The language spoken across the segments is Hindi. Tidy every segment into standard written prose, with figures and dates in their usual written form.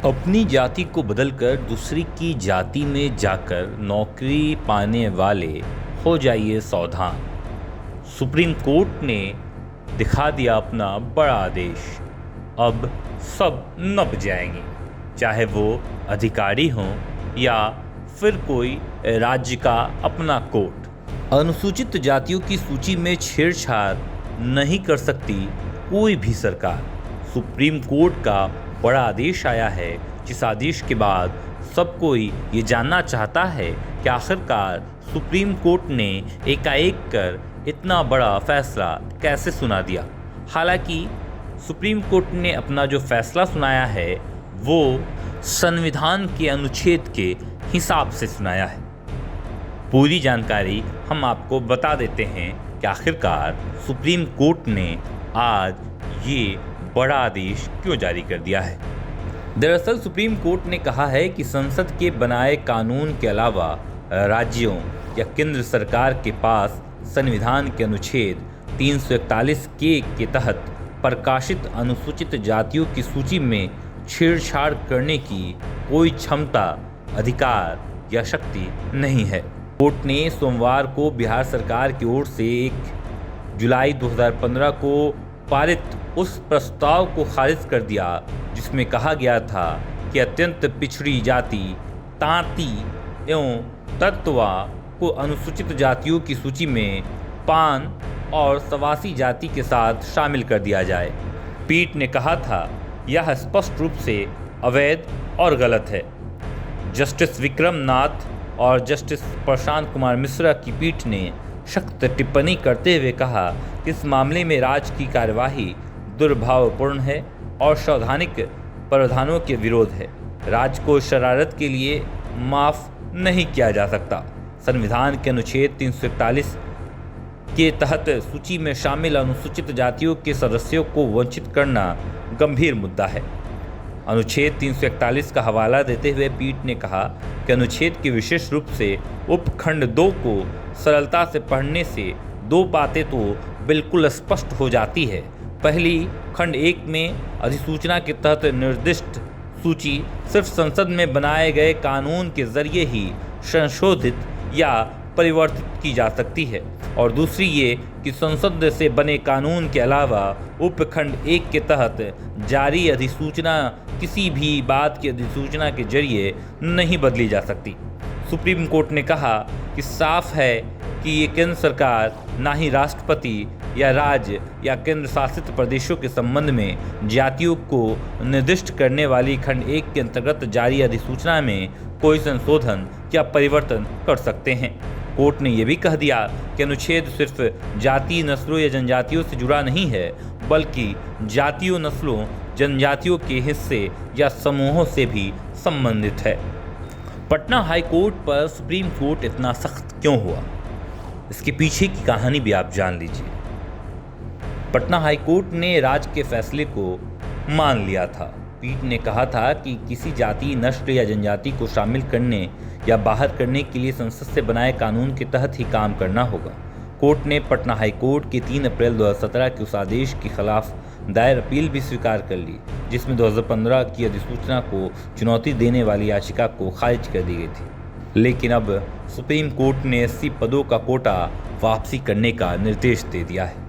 अपनी जाति को बदलकर दूसरी की जाति में जाकर नौकरी पाने वाले हो जाइए सावधान। सुप्रीम कोर्ट ने दिखा दिया अपना बड़ा आदेश। अब सब नप जाएंगे, चाहे वो अधिकारी हों या फिर कोई राज्य का अपना कोर्ट। अनुसूचित जातियों की सूची में छेड़छाड़ नहीं कर सकती कोई भी सरकार। सुप्रीम कोर्ट का बड़ा आदेश आया है, जिस आदेश के बाद सब कोई ये जानना चाहता है कि आखिरकार सुप्रीम कोर्ट ने एकाएक कर इतना बड़ा फैसला कैसे सुना दिया। हालांकि सुप्रीम कोर्ट ने अपना जो फैसला सुनाया है वो संविधान के अनुच्छेद के हिसाब से सुनाया है। पूरी जानकारी हम आपको बता देते हैं कि आखिरकार सुप्रीम कोर्ट ने आज ये बड़ा आदेश क्यों जारी कर दिया है। दरअसल सुप्रीम कोर्ट ने कहा है कि संसद के बनाए कानून के अलावा राज्यों या केंद्र सरकार के पास संविधान के अनुच्छेद 341 के तहत प्रकाशित अनुसूचित जातियों की सूची में छेड़छाड़ करने की कोई क्षमता, अधिकार या शक्ति नहीं है। कोर्ट ने सोमवार को बिहार सरकार की ओर से 1 जुलाई 2015 को पारित उस प्रस्ताव को खारिज कर दिया जिसमें कहा गया था कि अत्यंत पिछड़ी जाति, तांती एवं तत्वा को अनुसूचित जातियों की सूची में पान और सवासी जाति के साथ शामिल कर दिया जाए। पीठ ने कहा था यह स्पष्ट रूप से अवैध और गलत है। जस्टिस विक्रम नाथ और जस्टिस प्रशांत कुमार मिश्रा की पीठ ने सख्त टिप्पणी करते हुए कहा कि इस मामले में राज्य की कार्यवाही दुर्भावपूर्ण है और संवैधानिक प्रावधानों के विरोध है। राज्य को शरारत के लिए माफ़ नहीं किया जा सकता। संविधान के अनुच्छेद 341 के तहत सूची में शामिल अनुसूचित जातियों के सदस्यों को वंचित करना गंभीर मुद्दा है। अनुच्छेद 341 का हवाला देते हुए पीठ ने कहा कि अनुच्छेद के विशेष रूप से उपखंड 2 को सरलता से पढ़ने से दो बातें तो बिल्कुल स्पष्ट हो जाती है। पहली, खंड 1 में अधिसूचना के तहत निर्दिष्ट सूची सिर्फ संसद में बनाए गए कानून के जरिए ही संशोधित या परिवर्तित की जा सकती है, और दूसरी ये कि संसद से बने कानून के अलावा उपखंड 1 के तहत जारी अधिसूचना किसी भी बात की अधिसूचना के जरिए नहीं बदली जा सकती। सुप्रीम कोर्ट ने कहा कि साफ है कि ये केंद्र सरकार ना ही राष्ट्रपति या राज्य या केंद्र शासित प्रदेशों के संबंध में जातियों को निर्दिष्ट करने वाली खंड 1 के अंतर्गत जारी अधिसूचना में कोई संशोधन या परिवर्तन कर सकते हैं। कोर्ट ने यह भी कह दिया कि अनुच्छेद सिर्फ जाति, नस्लों या जनजातियों से जुड़ा नहीं है, बल्कि जातियों, नस्लों, जनजातियों के हिस्से या समूहों से भी संबंधित है। पटना हाई कोर्ट पर सुप्रीम कोर्ट इतना सख्त क्यों हुआ, इसके पीछे की कहानी भी आप जान लीजिए। पटना हाई कोर्ट ने राज्य के फैसले को मान लिया था। पीठ ने कहा था कि किसी जाति, नस्ल या जनजाति को शामिल करने या बाहर करने के लिए संसद से बनाए कानून के तहत ही काम करना होगा। कोर्ट ने पटना हाई कोर्ट के 3 अप्रैल 2017 के उस आदेश के खिलाफ दायर अपील भी स्वीकार कर ली, जिसमें 2015 की अधिसूचना को चुनौती देने वाली याचिका को खारिज कर दी गई थी। लेकिन अब सुप्रीम कोर्ट ने 80 पदों का कोटा वापसी करने का निर्देश दे दिया है।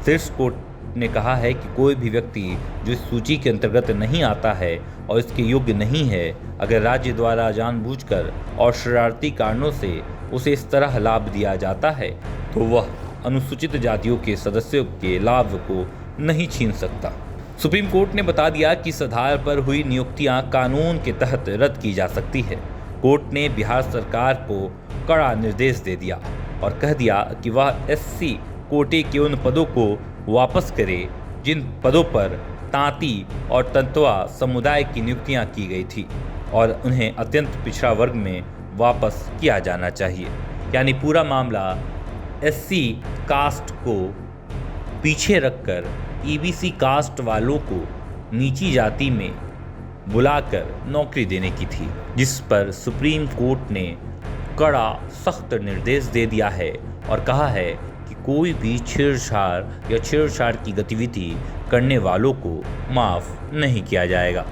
शीर्ष कोर्ट ने कहा है कि कोई भी व्यक्ति जो इस सूची के अंतर्गत नहीं आता है और इसके योग्य नहीं है, अगर राज्य द्वारा जानबूझकर और शरारती कारणों से उसे इस तरह लाभ दिया जाता है तो वह अनुसूचित जातियों के सदस्यों के लाभ को नहीं छीन सकता। सुप्रीम कोर्ट ने बता दिया कि इस आधार पर हुई नियुक्तियां कानून के तहत रद्द की जा सकती है। कोर्ट ने बिहार सरकार को कड़ा निर्देश दे दिया और कह दिया कि वह SC कोटे के उन पदों को वापस करे जिन पदों पर तांती और तंतवा समुदाय की नियुक्तियां की गई थी और उन्हें अत्यंत पिछड़ा वर्ग में वापस किया जाना चाहिए। यानी पूरा मामला SC कास्ट को पीछे रखकर EBC कास्ट वालों को नीची जाति में बुलाकर नौकरी देने की थी, जिस पर सुप्रीम कोर्ट ने कड़ा सख्त निर्देश दे दिया है और कहा है कि कोई भी छेड़छाड़ या छेड़छाड़ की गतिविधि करने वालों को माफ़ नहीं किया जाएगा।